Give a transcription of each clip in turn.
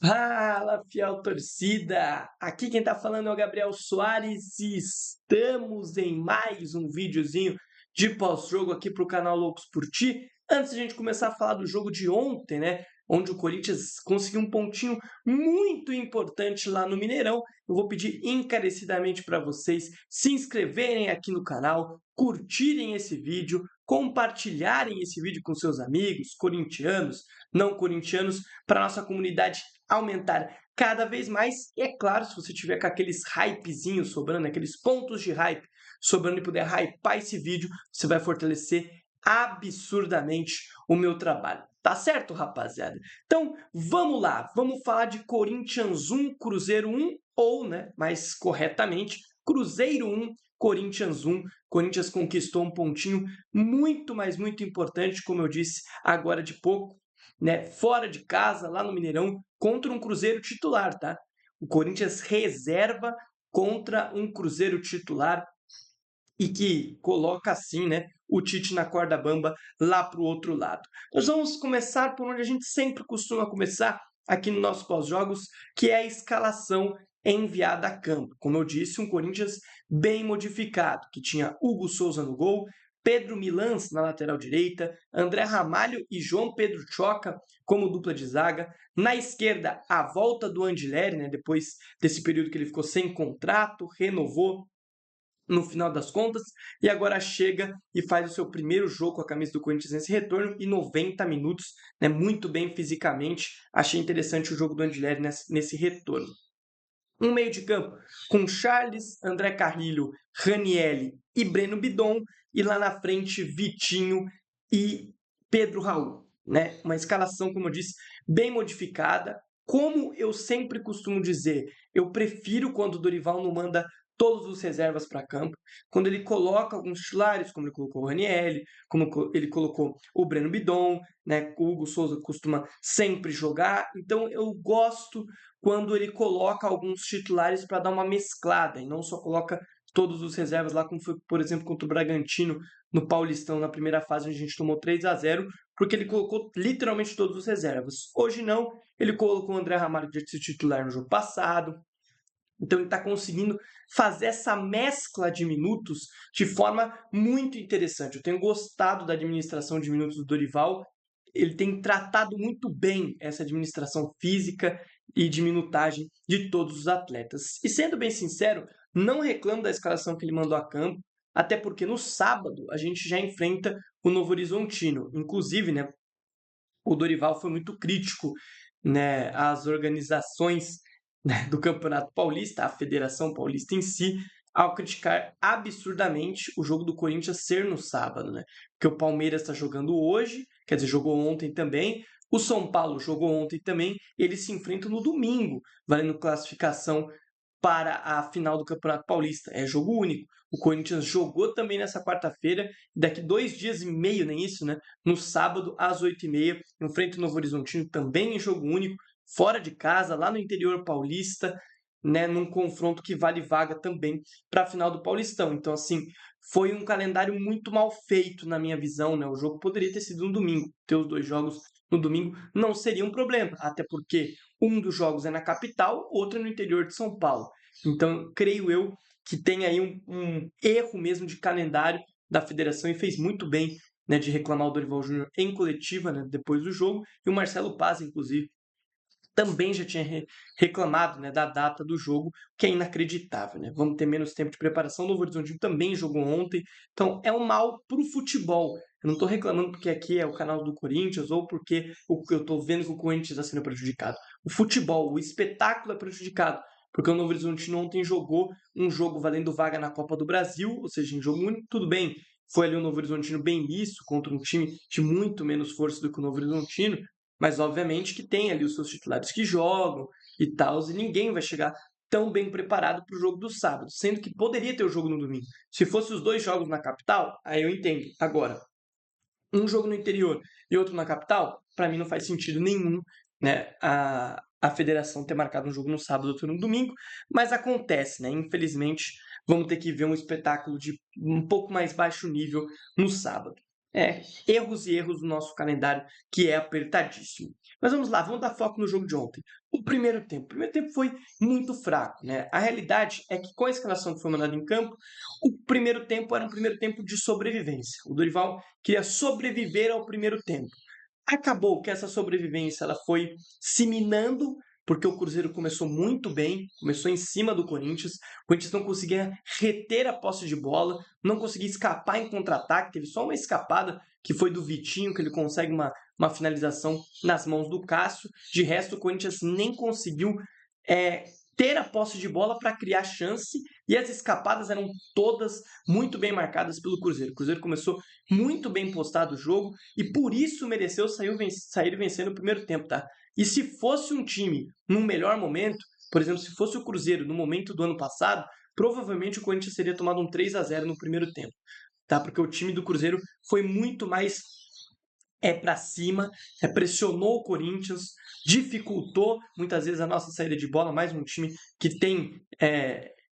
Fala, fiel torcida! Aqui quem tá falando é o Gabriel Soares e estamos em mais um videozinho de pós-jogo aqui pro canal Loucos por Ti. Antes de a gente começar a falar do jogo de ontem, né, onde o Corinthians conseguiu um pontinho muito importante lá no Mineirão, eu vou pedir encarecidamente para vocês se inscreverem aqui no canal, curtirem esse vídeo, compartilharem esse vídeo com seus amigos, corintianos, não corintianos, para nossa comunidade aumentar cada vez mais. E é claro, se você tiver com aqueles hypezinhos sobrando, aqueles pontos de hype sobrando e puder hypar esse vídeo, você vai fortalecer absurdamente o meu trabalho. Tá certo, rapaziada? Então, vamos lá. Vamos falar de Corinthians 1, Cruzeiro 1, ou, né, mais corretamente, Cruzeiro 1, Corinthians 1. Corinthians conquistou um pontinho muito, mas muito importante, como eu disse agora de pouco, né, fora de casa, lá no Mineirão, contra um Cruzeiro titular, tá? O Corinthians reserva contra um Cruzeiro titular e que coloca assim, né, o Tite na corda bamba lá para o outro lado. Nós vamos começar por onde a gente sempre costuma começar aqui no nosso pós-jogos, que é a escalação enviada a campo. Como eu disse, um Corinthians bem modificado, que tinha Hugo Souza no gol, Pedro Milans na lateral direita, André Ramalho e João Pedro Choca como dupla de zaga. Na esquerda, a volta do Andileri, né, depois desse período que ele ficou sem contrato, renovou no final das contas, e agora chega e faz o seu primeiro jogo com a camisa do Corinthians nesse retorno, e 90 minutos, né, muito bem fisicamente. Achei interessante o jogo do Andileri nesse retorno. Um meio de campo com Charles, André Carrilho, Ranielli e Breno Bidon, e lá na frente Vitinho e Pedro Raul. Né? Uma escalação, como eu disse, bem modificada. Como eu sempre costumo dizer, eu prefiro quando o Dorival não manda todos os reservas para campo, quando ele coloca alguns titulares, como ele colocou o Ranielli, como ele colocou o Breno Bidon, né? O Hugo Souza costuma sempre jogar, então eu gosto quando ele coloca alguns titulares para dar uma mesclada e não só coloca todos os reservas lá, como foi, por exemplo, contra o Bragantino no Paulistão, na primeira fase, onde a gente tomou 3-0, porque ele colocou literalmente todos os reservas. Hoje não, ele colocou o André Ramalho de titular no jogo passado, então ele está conseguindo fazer essa mescla de minutos de forma muito interessante. Eu tenho gostado da administração de minutos do Dorival. Ele tem tratado muito bem essa administração física e de minutagem de todos os atletas. E sendo bem sincero, não reclamo da escalação que ele mandou a campo, até porque no sábado a gente já enfrenta o Novo Horizontino. Inclusive, né, o Dorival foi muito crítico, né, às organizações, né, do Campeonato Paulista, a Federação Paulista em si, ao criticar absurdamente o jogo do Corinthians ser no sábado, né? Porque o Palmeiras está jogando hoje, quer dizer, jogou ontem também, o São Paulo jogou ontem também, eles se enfrentam no domingo, valendo classificação para a final do Campeonato Paulista. É jogo único. O Corinthians jogou também nessa quarta-feira, daqui 2 dias e meio, nem isso, né? No sábado, às 8h30, enfrenta o Novo Horizontino, também em jogo único, fora de casa, lá no interior paulista, né? Num confronto que vale vaga também para a final do Paulistão. Então, assim, foi um calendário muito mal feito, na minha visão, né? O jogo poderia ter sido no domingo. Ter os dois jogos no domingo não seria um problema, até porque um dos jogos é na capital, outro é no interior de São Paulo. Então, creio eu que tem aí um erro mesmo de calendário da federação e fez muito bem, né, de reclamar o Dorival Júnior em coletiva, né, depois do jogo, e o Marcelo Paz, inclusive, também já tinha reclamado, né, da data do jogo, que é inacreditável. Né? Vamos ter menos tempo de preparação. O Novo Horizontino também jogou ontem, então é um mal para o futebol. Eu não estou reclamando porque aqui é o canal do Corinthians ou porque eu estou vendo que o Corinthians está sendo prejudicado. O futebol, o espetáculo é prejudicado, porque o Novo Horizontino ontem jogou um jogo valendo vaga na Copa do Brasil, ou seja, em jogo único, tudo bem. Foi ali o Novo Horizontino bem misto contra um time de muito menos força do que o Novo Horizontino, mas obviamente que tem ali os seus titulares que jogam e tal, e ninguém vai chegar tão bem preparado para o jogo do sábado, sendo que poderia ter o jogo no domingo. Se fosse os dois jogos na capital, aí eu entendo. Agora, um jogo no interior e outro na capital, para mim não faz sentido nenhum, né, a federação ter marcado um jogo no sábado e outro no domingo, mas acontece, né? Infelizmente, vamos ter que ver um espetáculo de um pouco mais baixo nível no sábado. É, erros e erros do nosso calendário, que é apertadíssimo. Mas vamos lá, vamos dar foco no jogo de ontem. O primeiro tempo foi muito fraco, né? A realidade é que com a escalação que foi mandada em campo, o primeiro tempo era um primeiro tempo de sobrevivência. O Dorival queria sobreviver ao primeiro tempo. Acabou que essa sobrevivência ela foi se minando, porque o Cruzeiro começou muito bem, começou em cima do Corinthians. O Corinthians não conseguia reter a posse de bola, não conseguia escapar em contra-ataque. Teve só uma escapada que foi do Vitinho, que ele consegue uma finalização nas mãos do Cássio. De resto, o Corinthians nem conseguiu ter a posse de bola para criar chance, e as escapadas eram todas muito bem marcadas pelo Cruzeiro. O Cruzeiro começou muito bem postado o jogo e por isso mereceu sair vencendo o primeiro tempo, tá? E se fosse um time num melhor momento, por exemplo, se fosse o Cruzeiro no momento do ano passado, provavelmente o Corinthians teria tomado um 3-0 no primeiro tempo, tá? Porque o time do Cruzeiro foi muito mais para cima, pressionou o Corinthians, dificultou muitas vezes a nossa saída de bola, mais um time que tem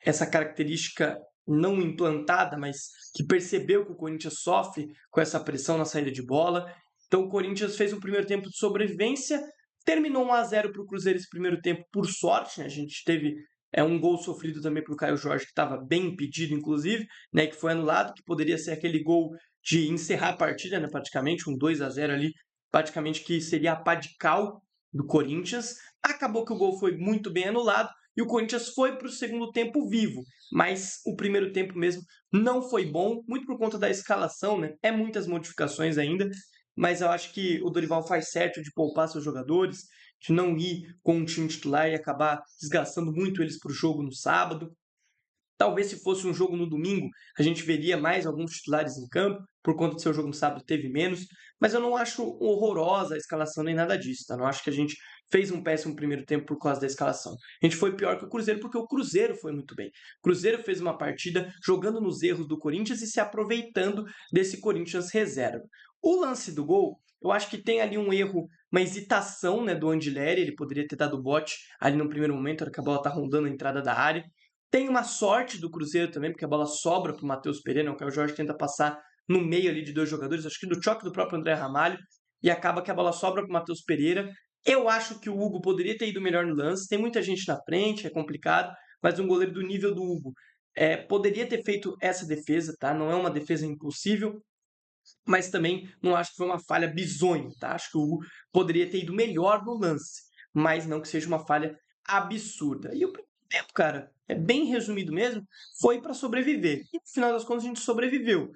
essa característica não implantada, mas que percebeu que o Corinthians sofre com essa pressão na saída de bola. Então o Corinthians fez um primeiro tempo de sobrevivência, terminou 1-0 para o Cruzeiro esse primeiro tempo, por sorte, né? A gente teve um gol sofrido também para o Caio Jorge, que estava bem impedido, inclusive, né? Que foi anulado, que poderia ser aquele gol de encerrar a partida, né, praticamente, um 2-0 ali, praticamente que seria a pá de cal do Corinthians. Acabou que o gol foi muito bem anulado e o Corinthians foi para o segundo tempo vivo, mas o primeiro tempo mesmo não foi bom, muito por conta da escalação, né? Muitas modificações ainda, mas eu acho que o Dorival faz certo de poupar seus jogadores, de não ir com um time titular e acabar desgastando muito eles para o jogo no sábado. Talvez se fosse um jogo no domingo, a gente veria mais alguns titulares em campo, por conta do seu jogo no sábado teve menos, mas eu não acho horrorosa a escalação nem nada disso, tá? Não acho que a gente fez um péssimo primeiro tempo por causa da escalação. A gente foi pior que o Cruzeiro porque o Cruzeiro foi muito bem. O Cruzeiro fez uma partida jogando nos erros do Corinthians e se aproveitando desse Corinthians reserva. O lance do gol, eu acho que tem ali um erro, uma hesitação, né, do Andileri, ele poderia ter dado bote ali no primeiro momento, hora que a bola tá rondando a entrada da área. Tem uma sorte do Cruzeiro também, porque a bola sobra para o Matheus Pereira, o Caio Jorge tenta passar no meio ali de dois jogadores, acho que do choque do próprio André Ramalho, e acaba que a bola sobra para o Matheus Pereira. Eu acho que o Hugo poderia ter ido melhor no lance, tem muita gente na frente, é complicado, mas um goleiro do nível do Hugo poderia ter feito essa defesa, tá? Não é uma defesa impossível, mas também não acho que foi uma falha bizonha, tá? Acho que o Hugo poderia ter ido melhor no lance, mas não que seja uma falha absurda. E o primeiro tempo, cara, bem resumido mesmo, foi para sobreviver. E no final das contas a gente sobreviveu.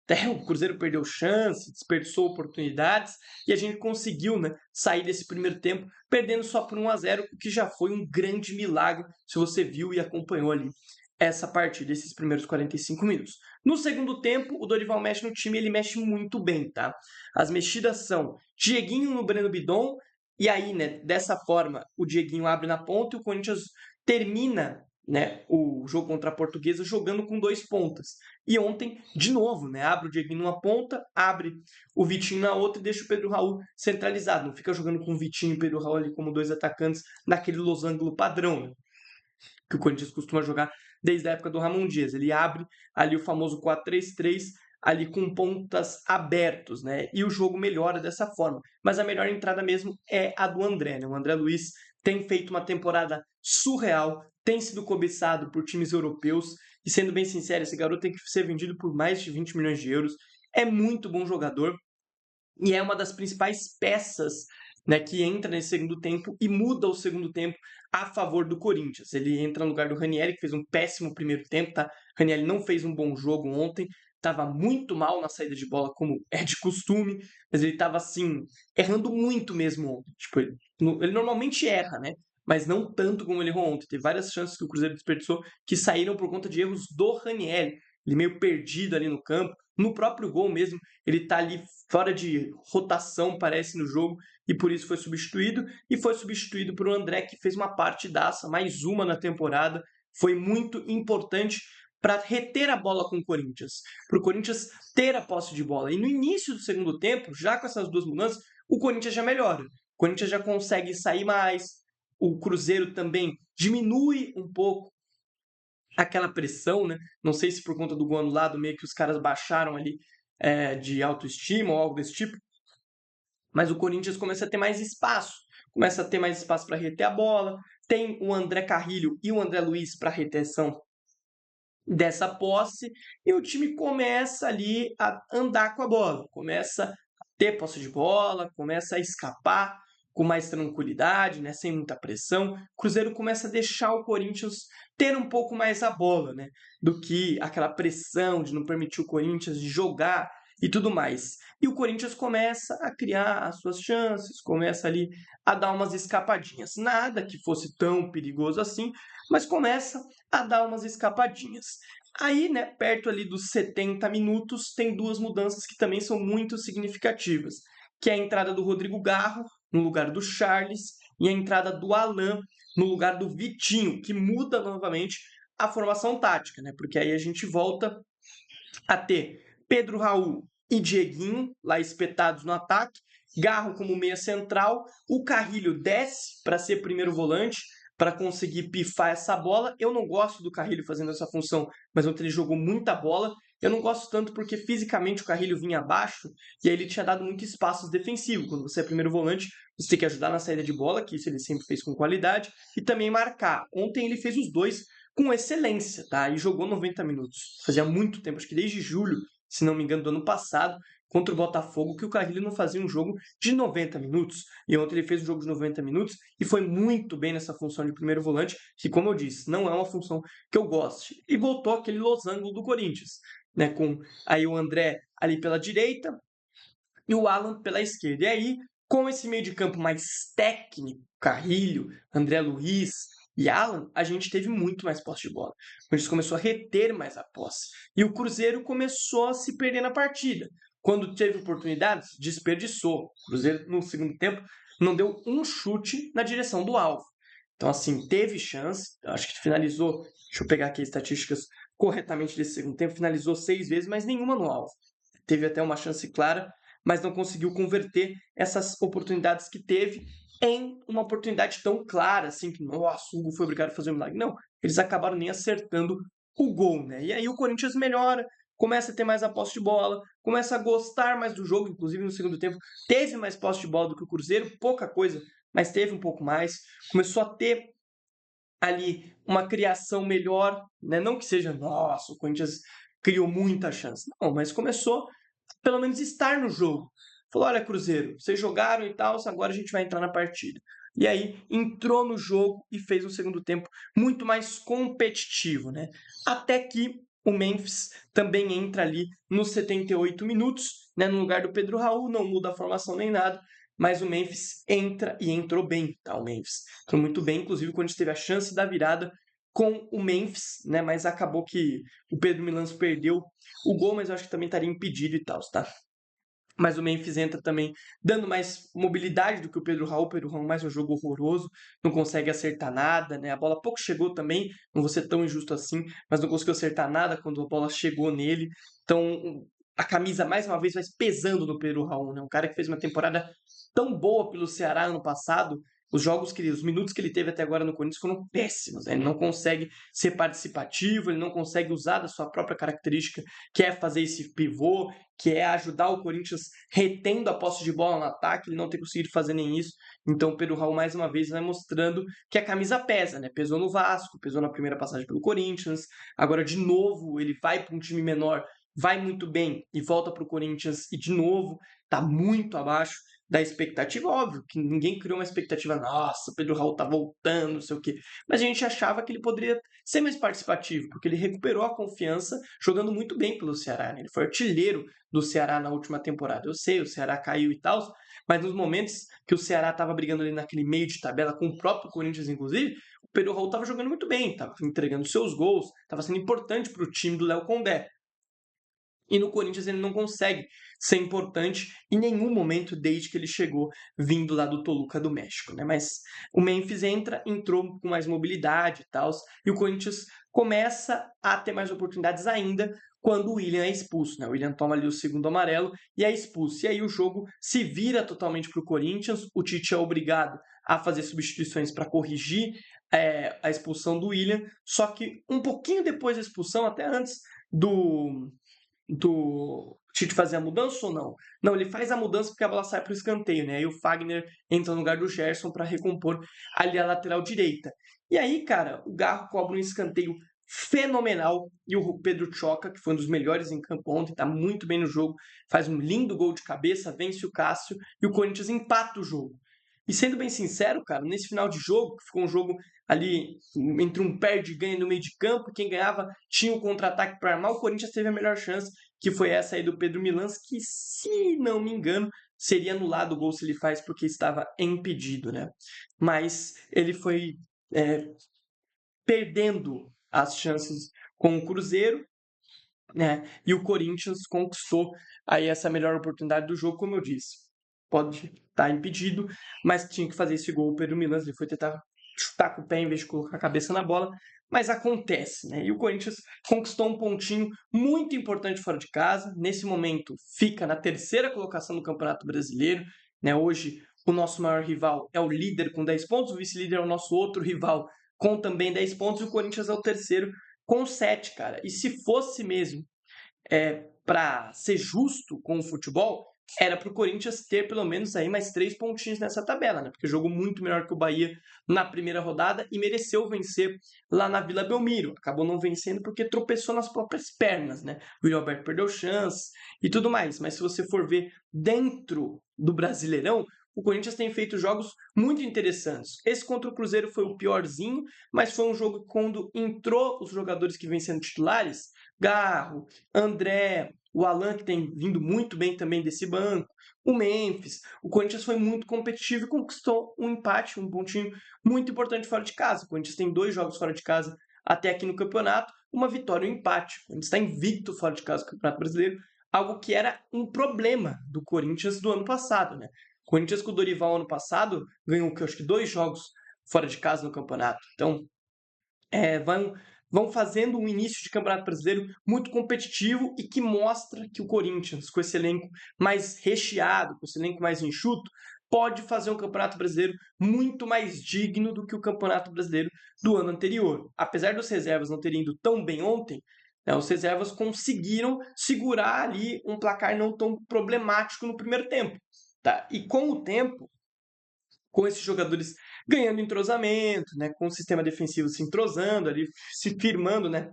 Até o Cruzeiro perdeu chance, desperdiçou oportunidades e a gente conseguiu, né, sair desse primeiro tempo perdendo só por 1-0, o que já foi um grande milagre, se você viu e acompanhou ali essa partida, esses primeiros 45 minutos. No segundo tempo, o Dorival mexe no time, ele mexe muito bem, tá? As mexidas são Dieguinho no Breno Bidon, e aí, né, dessa forma, o Dieguinho abre na ponta e o Corinthians termina, né, o jogo contra a Portuguesa jogando com 2 pontas. E ontem, de novo, né, abre o Dieguinho numa ponta, abre o Vitinho na outra e deixa o Pedro Raul centralizado. Não fica jogando com o Vitinho e o Pedro Raul ali como 2 atacantes naquele losango padrão, né, que o Corinthians costuma jogar desde a época do Ramon Dias. Ele abre ali o famoso 4-3-3, ali com pontas abertos, né? E o jogo melhora dessa forma. Mas a melhor entrada mesmo é a do André, né? O André Luiz tem feito uma temporada surreal, tem sido cobiçado por times europeus, e sendo bem sincero, esse garoto tem que ser vendido por mais de 20 milhões de euros. É muito bom jogador, e é uma das principais peças, né, que entra nesse segundo tempo e muda o segundo tempo a favor do Corinthians. Ele entra no lugar do Ranieri, que fez um péssimo primeiro tempo, tá? Ranieri não fez um bom jogo ontem, estava muito mal na saída de bola, como é de costume, mas ele estava assim, errando muito mesmo ontem. Tipo, ele normalmente erra, né? Mas não tanto como ele errou ontem. Teve várias chances que o Cruzeiro desperdiçou que saíram por conta de erros do Ranieri. Ele meio perdido ali no campo. No próprio gol mesmo, ele tá ali fora de rotação, parece, no jogo, e por isso foi substituído. E foi substituído por um André, que fez uma partidaça, mais uma na temporada. Foi muito importante para reter a bola com o Corinthians, para o Corinthians ter a posse de bola. E no início do segundo tempo, já com essas duas mudanças, o Corinthians já melhora. O Corinthians já consegue sair mais, o Cruzeiro também diminui um pouco aquela pressão, né? Não sei se por conta do gol anulado, meio que os caras baixaram ali de autoestima ou algo desse tipo, mas o Corinthians começa a ter mais espaço. começa a ter mais espaço para reter a bola, tem o André Carrilho e o André Luiz para retenção dessa posse, e o time começa ali a andar com a bola, começa a ter posse de bola, começa a escapar com mais tranquilidade, né, sem muita pressão. O Cruzeiro começa a deixar o Corinthians ter um pouco mais a bola, né, do que aquela pressão de não permitir o Corinthians de jogar e tudo mais. E o Corinthians começa a criar as suas chances, começa ali a dar umas escapadinhas. Nada que fosse tão perigoso assim, mas começa a dar umas escapadinhas. Aí, né, perto ali dos 70 minutos, tem duas mudanças que também são muito significativas, que é a entrada do Rodrigo Garro no lugar do Charles e a entrada do Alan no lugar do Vitinho, que muda novamente a formação tática, né? Porque aí a gente volta a ter Pedro Raul e Dieguinho lá espetados no ataque, Garro como meia central, o Carrilho desce para ser primeiro volante, para conseguir pifar essa bola. Eu não gosto do Carrilho fazendo essa função, mas ontem ele jogou muita bola. Eu não gosto tanto porque fisicamente o Carrilho vinha abaixo e aí ele tinha dado muito espaço defensivo. Quando você é primeiro volante, você tem que ajudar na saída de bola, que isso ele sempre fez com qualidade, e também marcar. Ontem ele fez os dois com excelência, tá? E jogou 90 minutos. Fazia muito tempo, acho que desde julho, se não me engano, do ano passado, contra o Botafogo, que o Carrilho não fazia um jogo de 90 minutos. E ontem ele fez um jogo de 90 minutos e foi muito bem nessa função de primeiro volante, que, como eu disse, não é uma função que eu goste. E voltou aquele losango do Corinthians, né? Com aí o André ali pela direita e o Alan pela esquerda. E aí, com esse meio de campo mais técnico, Carrilho, André Luiz e Alan, a gente teve muito mais posse de bola. O Corinthians começou a reter mais a posse. E o Cruzeiro começou a se perder na partida. Quando teve oportunidades, desperdiçou. O Cruzeiro, no segundo tempo, não deu um chute na direção do alvo. Então, assim, teve chance. Acho que finalizou, deixa eu pegar aqui as estatísticas corretamente desse segundo tempo, finalizou 6 vezes, mas nenhuma no alvo. Teve até uma chance clara, mas não conseguiu converter essas oportunidades que teve em uma oportunidade tão clara, assim, que, nossa, o Hugo foi obrigado a fazer um milagre. Não, eles acabaram nem acertando o gol, né? E aí o Corinthians melhora, começa a ter mais a posse de bola, começa a gostar mais do jogo, inclusive no segundo tempo teve mais posse de bola do que o Cruzeiro, pouca coisa, mas teve um pouco mais, começou a ter ali uma criação melhor, né? Não que seja, nossa, o Corinthians criou muita chance, não, mas começou pelo menos estar no jogo. Falou, olha, Cruzeiro, vocês jogaram e tal, agora a gente vai entrar na partida. E aí entrou no jogo e fez um segundo tempo muito mais competitivo, né? Até que o Memphis também entra ali nos 78 minutos, né, no lugar do Pedro Raul, não muda a formação nem nada, mas o Memphis entra e entrou bem, tá? O Memphis entrou muito bem, inclusive quando a gente teve a chance da virada com o Memphis, né? Mas acabou que o Pedro Milans perdeu o gol, mas eu acho que também estaria impedido e tal, tá? Mas o Memphis entra também dando mais mobilidade do que o Pedro Raul. O Pedro Raul mais um jogo horroroso, não consegue acertar nada, né? A bola pouco chegou também, não vou ser tão injusto assim, mas não conseguiu acertar nada quando a bola chegou nele. Então, a camisa mais uma vez vai pesando no Pedro Raul, né? Um cara que fez uma temporada tão boa pelo Ceará ano passado. Os minutos que ele teve até agora no Corinthians foram péssimos. Né? Ele não consegue ser participativo, ele não consegue usar da sua própria característica, que é fazer esse pivô, que é ajudar o Corinthians retendo a posse de bola no ataque, ele não tem conseguido fazer nem isso. Então o Pedro Raul mais uma vez vai mostrando que a camisa pesa, né? Pesou no Vasco, pesou na primeira passagem pelo Corinthians, agora de novo ele vai para um time menor, vai muito bem e volta para o Corinthians e de novo está muito abaixo da expectativa. Óbvio que ninguém criou uma expectativa, nossa, Pedro Raul tá voltando, não sei o quê. Mas a gente achava que ele poderia ser mais participativo, porque ele recuperou a confiança jogando muito bem pelo Ceará. Né? Ele foi artilheiro do Ceará na última temporada. Eu sei, o Ceará caiu e tal, mas nos momentos que o Ceará estava brigando ali naquele meio de tabela, com o próprio Corinthians, inclusive, o Pedro Raul estava jogando muito bem, estava entregando seus gols, estava sendo importante para o time do Léo Condé. E no Corinthians ele não consegue ser importante em nenhum momento desde que ele chegou vindo lá do Toluca do México, né? Mas o Memphis entrou com mais mobilidade e tal, e o Corinthians começa a ter mais oportunidades ainda quando o William é expulso, né? O William toma ali o segundo amarelo e é expulso. E aí o jogo se vira totalmente para o Corinthians, o Tite é obrigado a fazer substituições para corrigir a expulsão do William, só que um pouquinho depois da expulsão, até antes do do Tite fazer a mudança ou não? Não, ele faz a mudança porque a bola sai para o escanteio, né? Aí o Fagner entra no lugar do Gerson para recompor ali a lateral direita. E aí, cara, o Garro cobra um escanteio fenomenal e o Pedro Choca, que foi um dos melhores em campo ontem, tá muito bem no jogo, faz um lindo gol de cabeça, vence o Cássio e o Corinthians empata o jogo. E sendo bem sincero, cara, nesse final de jogo, que ficou um jogo ali entre um perde e ganha no meio de campo, quem ganhava tinha o contra-ataque para armar, o Corinthians teve a melhor chance, que foi essa aí do Pedro Milans, que, se não me engano, seria anulado o gol se ele faz porque estava impedido, né? Mas ele foi perdendo as chances com o Cruzeiro, né? E o Corinthians conquistou aí essa melhor oportunidade do jogo, como eu disse. Pode estar impedido, mas tinha que fazer esse gol. O Pedro Milans ele foi tentar chutar com o pé em vez de colocar a cabeça na bola, mas acontece, né? E o Corinthians conquistou um pontinho muito importante fora de casa. Nesse momento, fica na terceira colocação do Campeonato Brasileiro, né? Hoje, o nosso maior rival é o líder com 10 pontos, o vice-líder é o nosso outro rival com também 10 pontos, e o Corinthians é o terceiro com 7, cara. E se fosse mesmo para ser justo com o futebol, era para o Corinthians ter pelo menos aí mais 3 pontinhos nessa tabela, né? Porque jogou muito melhor que o Bahia na primeira rodada e mereceu vencer lá na Vila Belmiro. Acabou não vencendo porque tropeçou nas próprias pernas, né? O William Alberto perdeu chance e tudo mais. Mas se você for ver dentro do Brasileirão, o Corinthians tem feito jogos muito interessantes. Esse contra o Cruzeiro foi o piorzinho, mas foi um jogo quando entrou os jogadores que vêm sendo titulares, Garro, André, o Alan, que tem vindo muito bem também desse banco, o Memphis. O Corinthians foi muito competitivo e conquistou um empate, um pontinho muito importante fora de casa. O Corinthians tem 2 jogos fora de casa até aqui no campeonato, uma vitória e um empate. O Corinthians está invicto fora de casa no Campeonato Brasileiro, algo que era um problema do Corinthians do ano passado, né? O Corinthians com o Dorival ano passado ganhou, acho que 2 jogos fora de casa no campeonato. Então, vão fazendo um início de Campeonato Brasileiro muito competitivo e que mostra que o Corinthians, com esse elenco mais recheado, com esse elenco mais enxuto, pode fazer um Campeonato Brasileiro muito mais digno do que o Campeonato Brasileiro do ano anterior. Apesar dos reservas não terem ido tão bem ontem, né, os reservas conseguiram segurar ali um placar não tão problemático no primeiro tempo. Tá? E com o tempo, com esses jogadores ganhando entrosamento, né, com o sistema defensivo se entrosando ali, se firmando, né,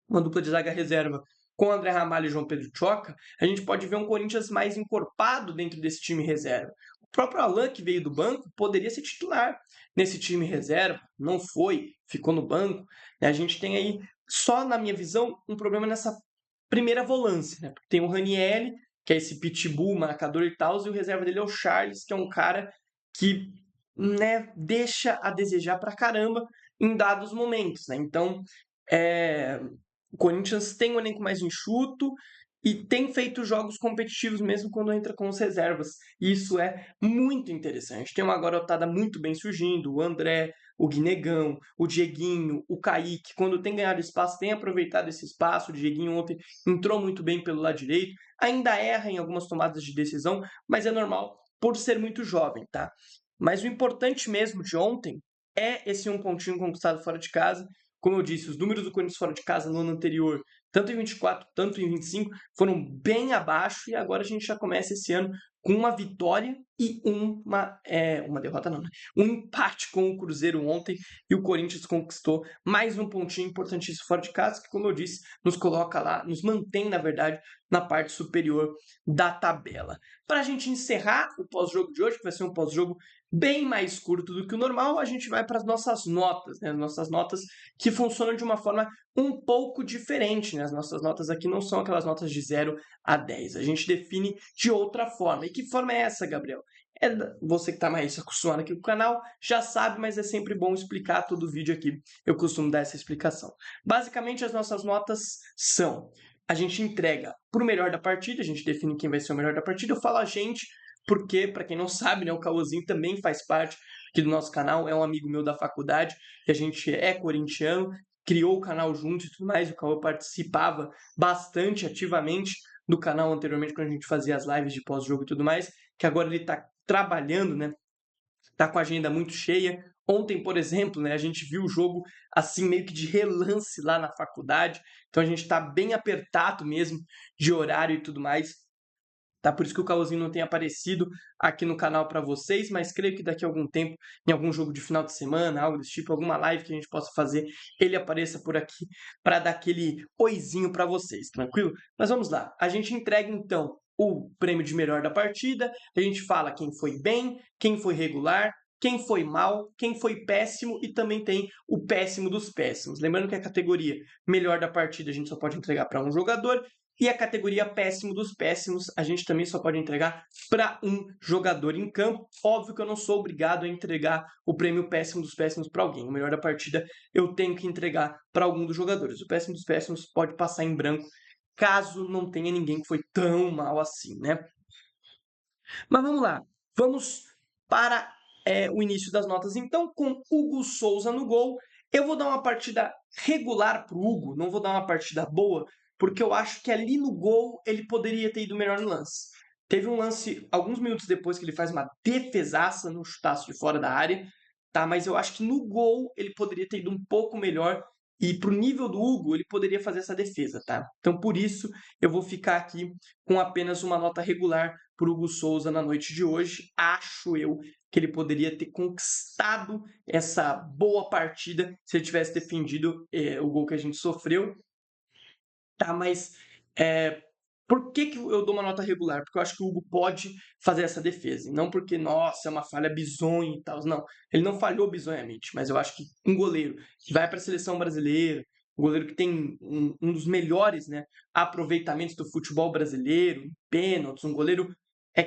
uma dupla de zaga reserva com André Ramalho e João Pedro Choca, a gente pode ver um Corinthians mais encorpado dentro desse time reserva. O próprio Alan, que veio do banco, poderia ser titular nesse time reserva, não foi, ficou no banco. A gente tem aí, só na minha visão, um problema nessa primeira volância, né? Porque tem o Ranieri, que é esse pitbull, marcador e tal, e o reserva dele é o Charles, que é um cara que, né, deixa a desejar pra caramba em dados momentos, né? Então, o Corinthians tem um elenco mais enxuto e tem feito jogos competitivos mesmo quando entra com as reservas. E isso é muito interessante. Tem uma garotada muito bem surgindo, o André, o Guinegão, o Dieguinho, o Kaique, quando tem ganhado espaço, tem aproveitado esse espaço. O Dieguinho ontem entrou muito bem pelo lado direito, ainda erra em algumas tomadas de decisão, mas é normal por ser muito jovem, tá? Mas o importante mesmo de ontem é esse 1 pontinho conquistado fora de casa. Como eu disse, os números do Corinthians fora de casa no ano anterior, tanto em 24, tanto em 25, foram bem abaixo, e agora a gente já começa esse ano com uma vitória e uma derrota não, né? Um empate com o Cruzeiro ontem, e o Corinthians conquistou mais um pontinho importantíssimo fora de casa, que, como eu disse, nos coloca lá, nos mantém, na verdade, na parte superior da tabela. Para a gente encerrar o pós-jogo de hoje, que vai ser um pós-jogo bem mais curto do que o normal, a gente vai para as nossas notas, né? Nossas notas que funcionam de uma forma um pouco diferente, né? As nossas notas aqui não são aquelas notas de 0 a 10. A gente define de outra forma. E que forma é essa, Gabriel? Você que está mais acostumado aqui com o canal já sabe, mas é sempre bom explicar todo o vídeo aqui. Eu costumo dar essa explicação. Basicamente, as nossas notas são: a gente entrega para o melhor da partida, a gente define quem vai ser o melhor da partida. Eu falo a gente porque, para quem não sabe, né, o Cauãzinho também faz parte aqui do nosso canal, é um amigo meu da faculdade, que a gente é corintiano, criou o canal junto e tudo mais. O Cauã participava bastante ativamente do canal anteriormente, quando a gente fazia as lives de pós-jogo e tudo mais, que agora ele está trabalhando, né? Tá com a agenda muito cheia. Ontem, por exemplo, né, a gente viu o jogo assim meio que de relance lá na faculdade, então a gente está bem apertado mesmo de horário e tudo mais. Tá? Por isso que o Cauãzinho não tem aparecido aqui no canal para vocês, mas creio que daqui a algum tempo, em algum jogo de final de semana, algo desse tipo, alguma live que a gente possa fazer, ele apareça por aqui para dar aquele oizinho para vocês, tranquilo? Mas vamos lá, a gente entrega então o prêmio de melhor da partida, a gente fala quem foi bem, quem foi regular, quem foi mal, quem foi péssimo e também tem o péssimo dos péssimos. Lembrando que a categoria melhor da partida a gente só pode entregar para um jogador e a categoria péssimo dos péssimos, a gente também só pode entregar para um jogador em campo. Óbvio que eu não sou obrigado a entregar o prêmio péssimo dos péssimos para alguém. O melhor da partida eu tenho que entregar para algum dos jogadores. O péssimo dos péssimos pode passar em branco, caso não tenha ninguém que foi tão mal assim, né? Mas vamos lá. Vamos para o início das notas. Então, com Hugo Souza no gol, eu vou dar uma partida regular para o Hugo, não vou dar uma partida boa, porque eu acho que ali no gol ele poderia ter ido melhor no lance. Teve um lance, alguns minutos depois, que ele faz uma defesaça no chutaço de fora da área, tá? Mas eu acho que no gol ele poderia ter ido um pouco melhor e pro nível do Hugo ele poderia fazer essa defesa, tá? Então por isso eu vou ficar aqui com apenas uma nota regular pro Hugo Souza na noite de hoje. Acho eu que ele poderia ter conquistado essa boa partida se ele tivesse defendido o gol que a gente sofreu, tá? Mas por que eu dou uma nota regular? Porque eu acho que o Hugo pode fazer essa defesa. E não porque, nossa, é uma falha bizonha e tal. Não, ele não falhou bizonhamente. Mas eu acho que um goleiro que vai para a seleção brasileira, um goleiro que tem um dos melhores, né, aproveitamentos do futebol brasileiro, pênaltis, um goleiro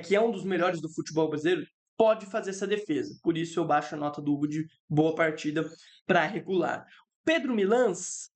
que é um dos melhores do futebol brasileiro, pode fazer essa defesa. Por isso eu baixo a nota do Hugo de boa partida para regular. Pedro Milans,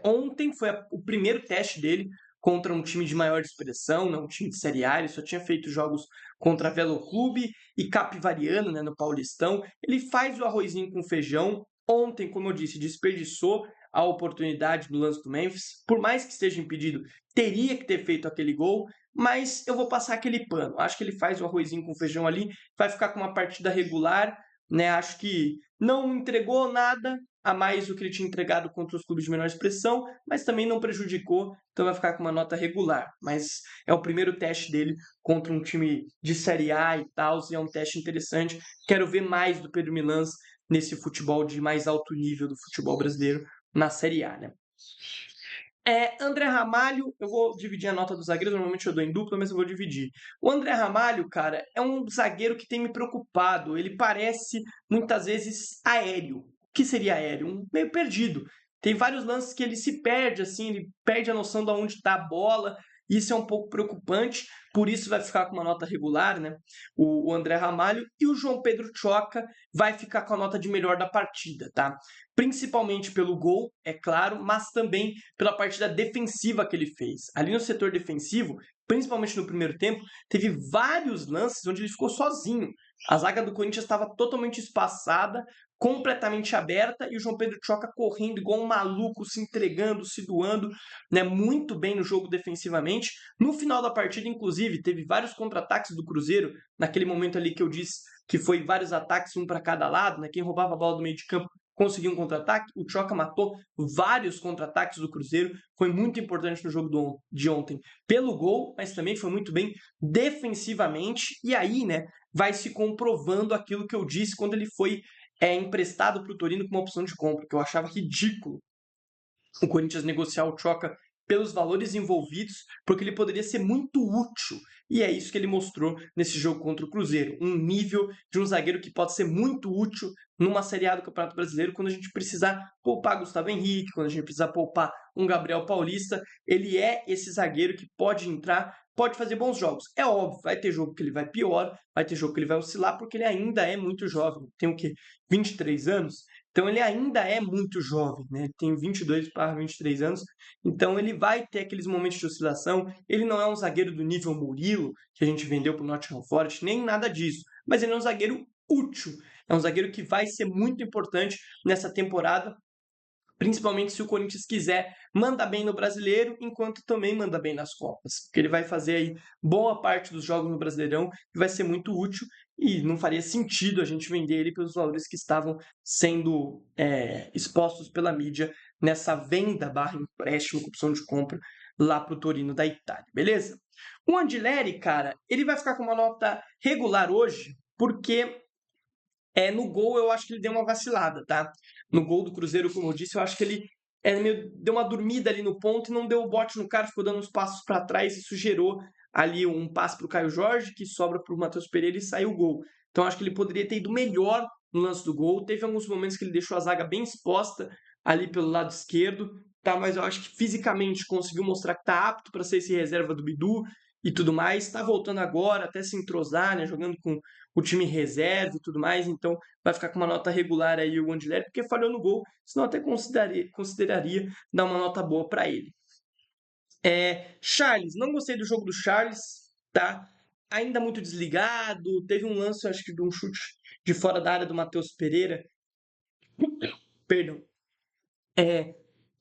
ontem foi o primeiro teste dele contra um time de maior expressão, né, um time de Série A. Ele só tinha feito jogos contra Velo Clube e Capivariano, né, no Paulistão. Ele faz o arrozinho com feijão. Ontem, como eu disse, desperdiçou a oportunidade no lance do Memphis. Por mais que esteja impedido, teria que ter feito aquele gol, mas eu vou passar aquele pano. Acho que ele faz o arrozinho com feijão ali, vai ficar com uma partida regular, né? Acho que não entregou nada a mais do que ele tinha entregado contra os clubes de menor expressão, mas também não prejudicou, então vai ficar com uma nota regular. Mas é o primeiro teste dele contra um time de Série A e tal, e é um teste interessante. Quero ver mais do Pedro Milans nesse futebol de mais alto nível do futebol brasileiro na Série A, né? André Ramalho, eu vou dividir a nota do zagueiro, normalmente eu dou em dupla, mas eu vou dividir. O André Ramalho, cara, é um zagueiro que tem me preocupado. Ele parece, muitas vezes, aéreo. O que seria aéreo? Meio perdido. Tem vários lances que ele se perde, assim, ele perde a noção de onde está a bola. Isso é um pouco preocupante, por isso vai ficar com uma nota regular, né? O André Ramalho e o João Pedro Choca vai ficar com a nota de melhor da partida, tá? Principalmente pelo gol, é claro, mas também pela partida defensiva que ele fez. Ali no setor defensivo, principalmente no primeiro tempo, teve vários lances onde ele ficou sozinho. A zaga do Corinthians estava totalmente espaçada, completamente aberta, e o João Pedro Choca correndo igual um maluco, se entregando, se doando, né, muito bem no jogo defensivamente. No final da partida, inclusive, teve vários contra-ataques do Cruzeiro, naquele momento ali que eu disse que foi vários ataques, um para cada lado, né? Quem roubava a bola do meio de campo conseguiu um contra-ataque. O Choca matou vários contra-ataques do Cruzeiro, foi muito importante no jogo de ontem pelo gol, mas também foi muito bem defensivamente. E aí, né, vai se comprovando aquilo que eu disse quando ele foi emprestado para o Torino com uma opção de compra, que eu achava ridículo o Corinthians negociar o Choca pelos valores envolvidos, porque ele poderia ser muito útil. E é isso que ele mostrou nesse jogo contra o Cruzeiro. Um nível de um zagueiro que pode ser muito útil numa Série A do Campeonato Brasileiro, quando a gente precisar poupar Gustavo Henrique, quando a gente precisar poupar um Gabriel Paulista. Ele é esse zagueiro que pode entrar, pode fazer bons jogos. É óbvio, vai ter jogo que ele vai pior, vai ter jogo que ele vai oscilar, porque ele ainda é muito jovem. Tem o quê? 23 anos? Então ele ainda é muito jovem, né? Ele tem 22 para 23 anos, então ele vai ter aqueles momentos de oscilação. Ele não é um zagueiro do nível Murilo, que a gente vendeu para o Nottingham Forest, nem nada disso, mas ele é um zagueiro útil, é um zagueiro que vai ser muito importante nessa temporada, principalmente se o Corinthians quiser mandar bem no Brasileiro, enquanto também manda bem nas Copas, porque ele vai fazer aí boa parte dos jogos no Brasileirão e vai ser muito útil, e não faria sentido a gente vender ele pelos valores que estavam sendo expostos pela mídia nessa venda / empréstimo com opção de compra lá para o Torino da Itália, beleza? O Andileri, cara, ele vai ficar com uma nota regular hoje, porque no gol eu acho que ele deu uma vacilada, tá? No gol do Cruzeiro, como eu disse, eu acho que ele deu uma dormida ali no ponto e não deu o bote no cara, ficou dando uns passos para trás, e isso gerou ali um passe para o Caio Jorge, que sobra para o Matheus Pereira e sai o gol. Então acho que ele poderia ter ido melhor no lance do gol. Teve alguns momentos que ele deixou a zaga bem exposta ali pelo lado esquerdo, tá? Mas eu acho que fisicamente conseguiu mostrar que tá apto para ser esse reserva do Bidu e tudo mais. Está voltando agora, até se entrosar, né? Jogando com o time reserva e tudo mais, então vai ficar com uma nota regular aí o Andileri, porque falhou no gol, senão até consideraria dar uma nota boa para ele. Charles, não gostei do jogo do Charles, tá? Ainda muito desligado, teve um lance, acho que de um chute de fora da área do Matheus Pereira, perdão,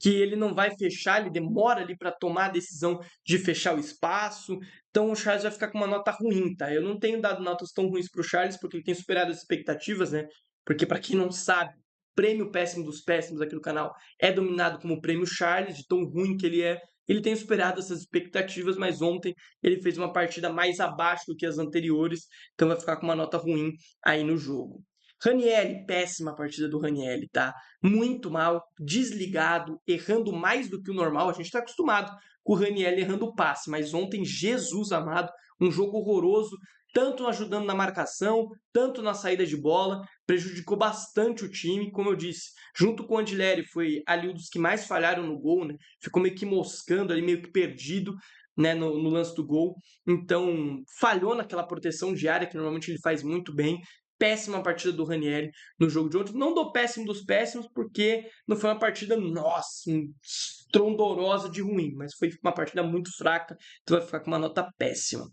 que ele não vai fechar, ele demora ali para tomar a decisão de fechar o espaço. Então o Charles vai ficar com uma nota ruim, tá? Eu não tenho dado notas tão ruins para o Charles porque ele tem superado as expectativas, né? Porque para quem não sabe, prêmio péssimo dos péssimos aqui no canal é dominado como prêmio Charles, de tão ruim que ele é. Ele tem superado essas expectativas, mas ontem ele fez uma partida mais abaixo do que as anteriores, então vai ficar com uma nota ruim aí no jogo. Ranieri, péssima partida do Ranieri, tá? Muito mal, desligado, errando mais do que o normal. A gente está acostumado com o Ranieri errando o passe, mas ontem, Jesus amado, um jogo horroroso, tanto ajudando na marcação, tanto na saída de bola, prejudicou bastante o time, como eu disse, junto com o Andileri, foi ali um dos que mais falharam no gol, né? Ficou meio que moscando ali, meio que perdido, né, no lance do gol. Então, falhou naquela proteção de área, que normalmente ele faz muito bem. Péssima partida do Ranieri no jogo de ontem. Não dou péssimo dos péssimos, porque não foi uma partida, nossa, estrondorosa de ruim, mas foi uma partida muito fraca, então vai ficar com uma nota péssima.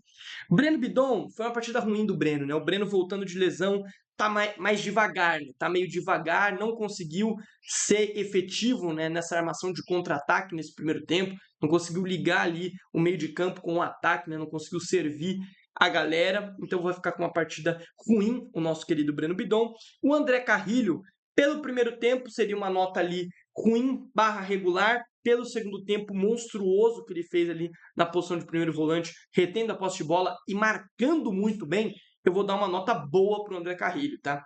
Breno Bidon, foi uma partida ruim do Breno, né? O Breno voltando de lesão, tá mais devagar, né? Tá meio devagar, não conseguiu ser efetivo, né, nessa armação de contra-ataque nesse primeiro tempo, não conseguiu ligar ali o meio de campo com o ataque, né? Não conseguiu servir a galera, então vai ficar com uma partida ruim o nosso querido Breno Bidon. O André Carrilho, pelo primeiro tempo, seria uma nota ali ruim / regular, pelo segundo tempo monstruoso que ele fez ali na posição de primeiro volante, retendo a posse de bola e marcando muito bem, eu vou dar uma nota boa para o André Carrilho, tá?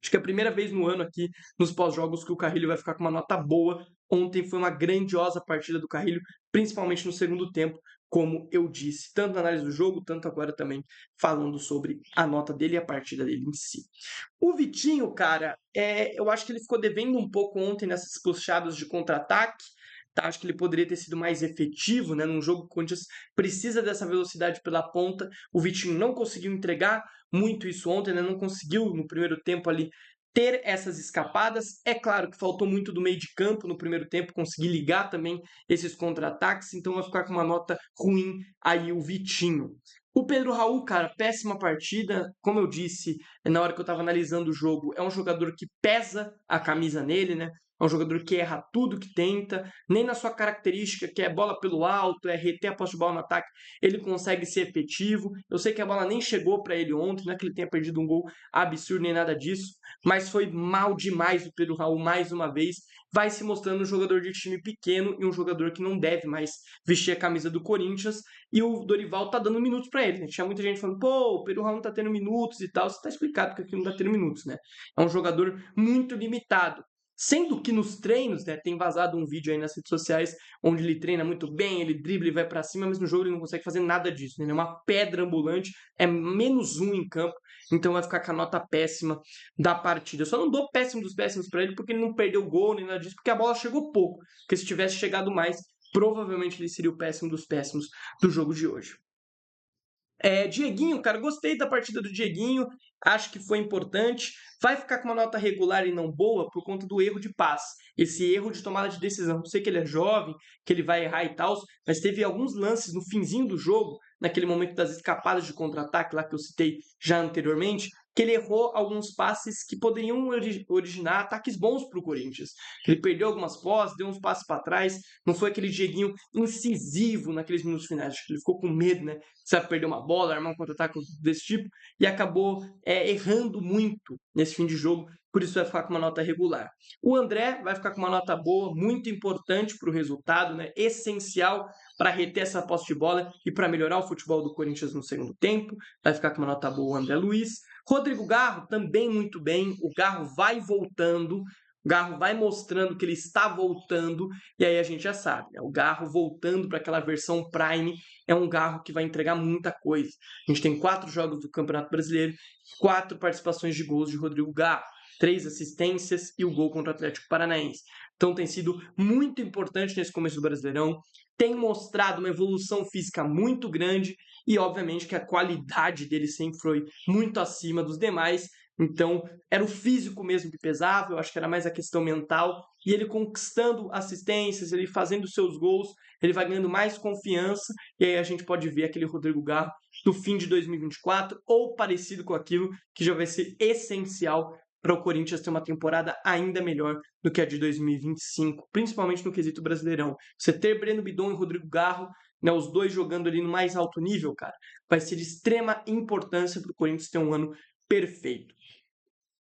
Acho que é a primeira vez no ano aqui, nos pós-jogos, que o Carrilho vai ficar com uma nota boa. Ontem foi uma grandiosa partida do Carrilho, principalmente no segundo tempo, como eu disse, tanto na análise do jogo, tanto agora também falando sobre a nota dele e a partida dele em si. O Vitinho, cara, eu acho que ele ficou devendo um pouco ontem nessas puxadas de contra-ataque. Tá? Acho que ele poderia ter sido mais efetivo, né? Num jogo que o Corinthians precisa dessa velocidade pela ponta. O Vitinho não conseguiu entregar muito isso ontem, né? Não conseguiu no primeiro tempo ali ter essas escapadas. É claro que faltou muito do meio de campo no primeiro tempo, conseguir ligar também esses contra-ataques, então vai ficar com uma nota ruim aí o Vitinho. O Pedro Raul, cara, péssima partida. Como eu disse na hora que eu estava analisando o jogo, é um jogador que pesa a camisa nele, né? É um jogador que erra tudo que tenta, nem na sua característica, que é bola pelo alto, é reter a posse de bola no ataque, ele consegue ser efetivo. Eu sei que a bola nem chegou para ele ontem, não é que ele tenha perdido um gol absurdo nem nada disso, mas foi mal demais o Pedro Raul mais uma vez. Vai se mostrando um jogador de time pequeno e um jogador que não deve mais vestir a camisa do Corinthians. E o Dorival tá dando minutos para ele, né? Tinha muita gente falando, pô, o Pedro Raul não tá tendo minutos e tal. Você tá explicado porque aqui não tá tendo minutos, né? É um jogador muito limitado. Sendo que nos treinos, né, tem vazado um vídeo aí nas redes sociais onde ele treina muito bem, ele dribla e vai para cima, mas no jogo ele não consegue fazer nada disso, né? Ele é uma pedra ambulante, é -1 em campo, então vai ficar com a nota péssima da partida. Eu só não dou péssimo dos péssimos para ele porque ele não perdeu gol nem nada disso, porque a bola chegou pouco, porque se tivesse chegado mais, provavelmente ele seria o péssimo dos péssimos do jogo de hoje. Dieguinho, cara, gostei da partida do Dieguinho, acho que foi importante. Vai ficar com uma nota regular e não boa por conta do erro de passe, esse erro de tomada de decisão. Eu sei que ele é jovem, que ele vai errar e tal, mas teve alguns lances no finzinho do jogo, naquele momento das escapadas de contra-ataque lá que eu citei já anteriormente, que ele errou alguns passes que poderiam originar ataques bons para o Corinthians. Ele perdeu algumas posses, deu uns passes para trás, não foi aquele Dieguinho incisivo naqueles minutos finais. Acho que ele ficou com medo, né? Sabe, perder uma bola, armar um contra-ataque desse tipo, e acabou errando muito nesse fim de jogo, por isso vai ficar com uma nota regular. O André vai ficar com uma nota boa, muito importante para o resultado, né? Essencial para reter essa posse de bola e para melhorar o futebol do Corinthians no segundo tempo. Vai ficar com uma nota boa o André Luiz. Rodrigo Garro também muito bem. O Garro vai voltando. O Garro vai mostrando que ele está voltando. E aí a gente já sabe, né? O Garro voltando para aquela versão Prime é um Garro que vai entregar muita coisa. A gente tem 4 jogos do Campeonato Brasileiro, 4 participações de gols de Rodrigo Garro, 3 assistências e o gol contra o Atlético Paranaense. Então tem sido muito importante nesse começo do Brasileirão, tem mostrado uma evolução física muito grande e obviamente que a qualidade dele sempre foi muito acima dos demais. Então era o físico mesmo que pesava, eu acho que era mais a questão mental, e ele conquistando assistências, ele fazendo seus gols, ele vai ganhando mais confiança, e aí a gente pode ver aquele Rodrigo Garro do fim de 2024 ou parecido com aquilo que já vai ser essencial para o Corinthians ter uma temporada ainda melhor do que a de 2025, principalmente no quesito Brasileirão. Você ter Breno Bidon e Rodrigo Garro, né, os dois jogando ali no mais alto nível, cara, vai ser de extrema importância para o Corinthians ter um ano perfeito.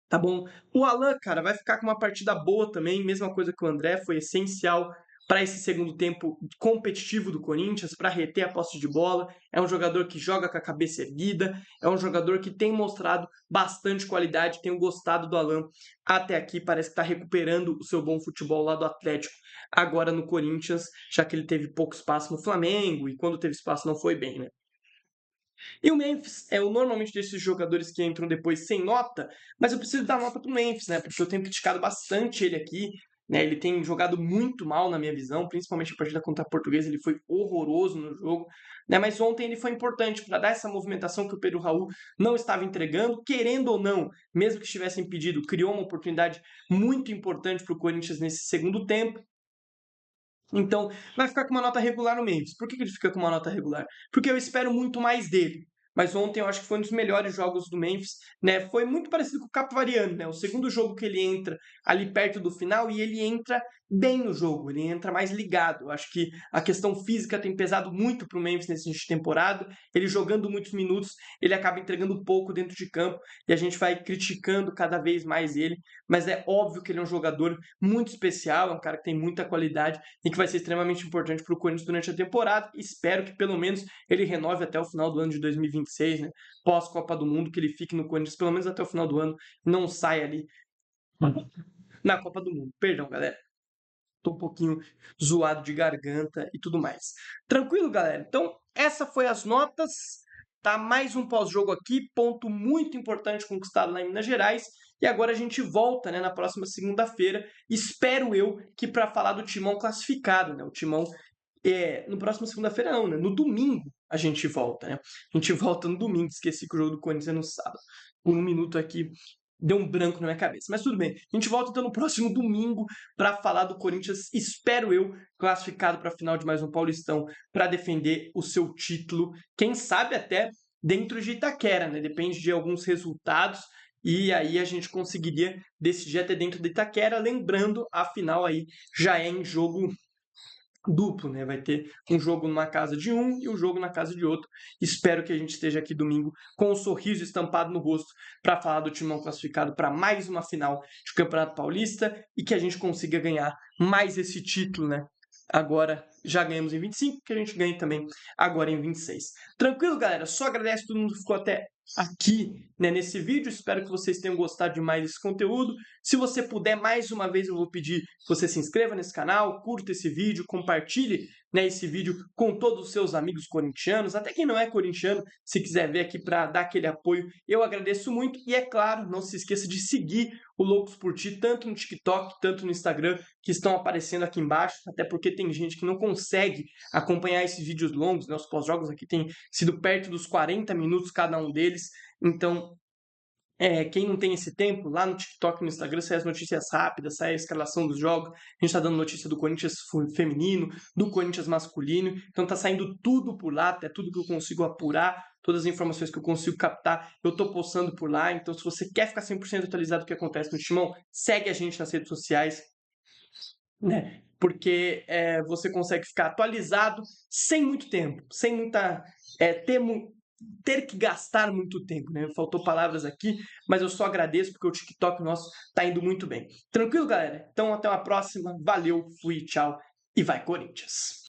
Tá bom? O Alan, cara, vai ficar com uma partida boa também, mesma coisa que o André, foi essencial para esse segundo tempo competitivo do Corinthians, para reter a posse de bola. É um jogador que joga com a cabeça erguida, é um jogador que tem mostrado bastante qualidade, tenho gostado do Alan até aqui, parece que está recuperando o seu bom futebol lá do Atlético, agora no Corinthians, já que ele teve pouco espaço no Flamengo, e quando teve espaço não foi bem, né? E o Memphis, eu normalmente deixo esses jogadores que entram depois sem nota, mas eu preciso dar nota pro Memphis, né? Porque eu tenho criticado bastante ele aqui, né? Ele tem jogado muito mal na minha visão, principalmente a partida contra a Portuguesa, ele foi horroroso no jogo, né? Mas ontem ele foi importante para dar essa movimentação que o Pedro Raul não estava entregando, querendo ou não, mesmo que estivesse impedido, criou uma oportunidade muito importante para o Corinthians nesse segundo tempo. Então, vai ficar com uma nota regular no Memphis. Por que ele fica com uma nota regular? Porque eu espero muito mais dele. Mas ontem eu acho que foi um dos melhores jogos do Memphis, né? Foi muito parecido com o Capivariano, né? O segundo jogo que ele entra ali perto do final e ele entra bem no jogo, ele entra mais ligado. Eu acho que a questão física tem pesado muito para o Memphis nessa temporada. Ele jogando muitos minutos, ele acaba entregando pouco dentro de campo e a gente vai criticando cada vez mais ele. Mas é óbvio que ele é um jogador muito especial, é um cara que tem muita qualidade e que vai ser extremamente importante para o Corinthians durante a temporada. Espero que pelo menos ele renove até o final do ano de 2026, né? Pós-Copa do Mundo, que ele fique no Corinthians pelo menos até o final do ano e não saia ali na Copa do Mundo. Perdão, galera. Tô um pouquinho zoado de garganta e tudo mais. Tranquilo, galera? Então, essa foi as notas. Tá mais um pós-jogo aqui, ponto muito importante conquistado lá em Minas Gerais. E agora a gente volta, né, na próxima segunda-feira. Espero eu que para falar do Timão classificado, né? O Timão no próximo segunda-feira não, né? No domingo a gente volta, né? A gente volta no domingo, esqueci que o jogo do Corinthians é no sábado. Por um minuto aqui deu um branco na minha cabeça, mas tudo bem. A gente volta então no próximo domingo para falar do Corinthians, espero eu, classificado para a final de mais um Paulistão para defender o seu título, quem sabe até dentro de Itaquera, né? Depende de alguns resultados. E aí a gente conseguiria decidir até dentro de Itaquera, lembrando, a final aí já é em jogo duplo, né? Vai ter um jogo numa casa de um e um jogo na casa de outro. Espero que a gente esteja aqui domingo com um sorriso estampado no rosto para falar do Timão classificado para mais uma final de Campeonato Paulista e que a gente consiga ganhar mais esse título, né? Agora já ganhamos em 25, que a gente ganhe também agora em 26. Tranquilo, galera? Só agradeço a todo mundo que ficou até aqui, né, nesse vídeo. Espero que vocês tenham gostado demais desse conteúdo. Se você puder, mais uma vez eu vou pedir que você se inscreva nesse canal, curta esse vídeo, compartilhe, né, esse vídeo com todos os seus amigos corintianos, até quem não é corintiano, se quiser ver aqui para dar aquele apoio, eu agradeço muito. E é claro, não se esqueça de seguir o Loucos por Ti, tanto no TikTok, tanto no Instagram, que estão aparecendo aqui embaixo, até porque tem gente que não consegue acompanhar esses vídeos longos, né? Os pós-jogos aqui têm sido perto dos 40 minutos cada um deles, então quem não tem esse tempo, lá no TikTok e no Instagram sai as notícias rápidas, sai a escalação dos jogos, a gente tá dando notícia do Corinthians feminino, do Corinthians masculino, então tá saindo tudo por lá, é tudo que eu consigo apurar, todas as informações que eu consigo captar, eu tô postando por lá, então se você quer ficar 100% atualizado do que acontece no Timão, segue a gente nas redes sociais, né? Porque você consegue ficar atualizado sem muito tempo, sem muita ter que gastar muito tempo, né? Faltou palavras aqui, mas eu só agradeço porque o TikTok nosso tá indo muito bem. Tranquilo, galera? Então até uma próxima. Valeu, fui, tchau e vai Corinthians!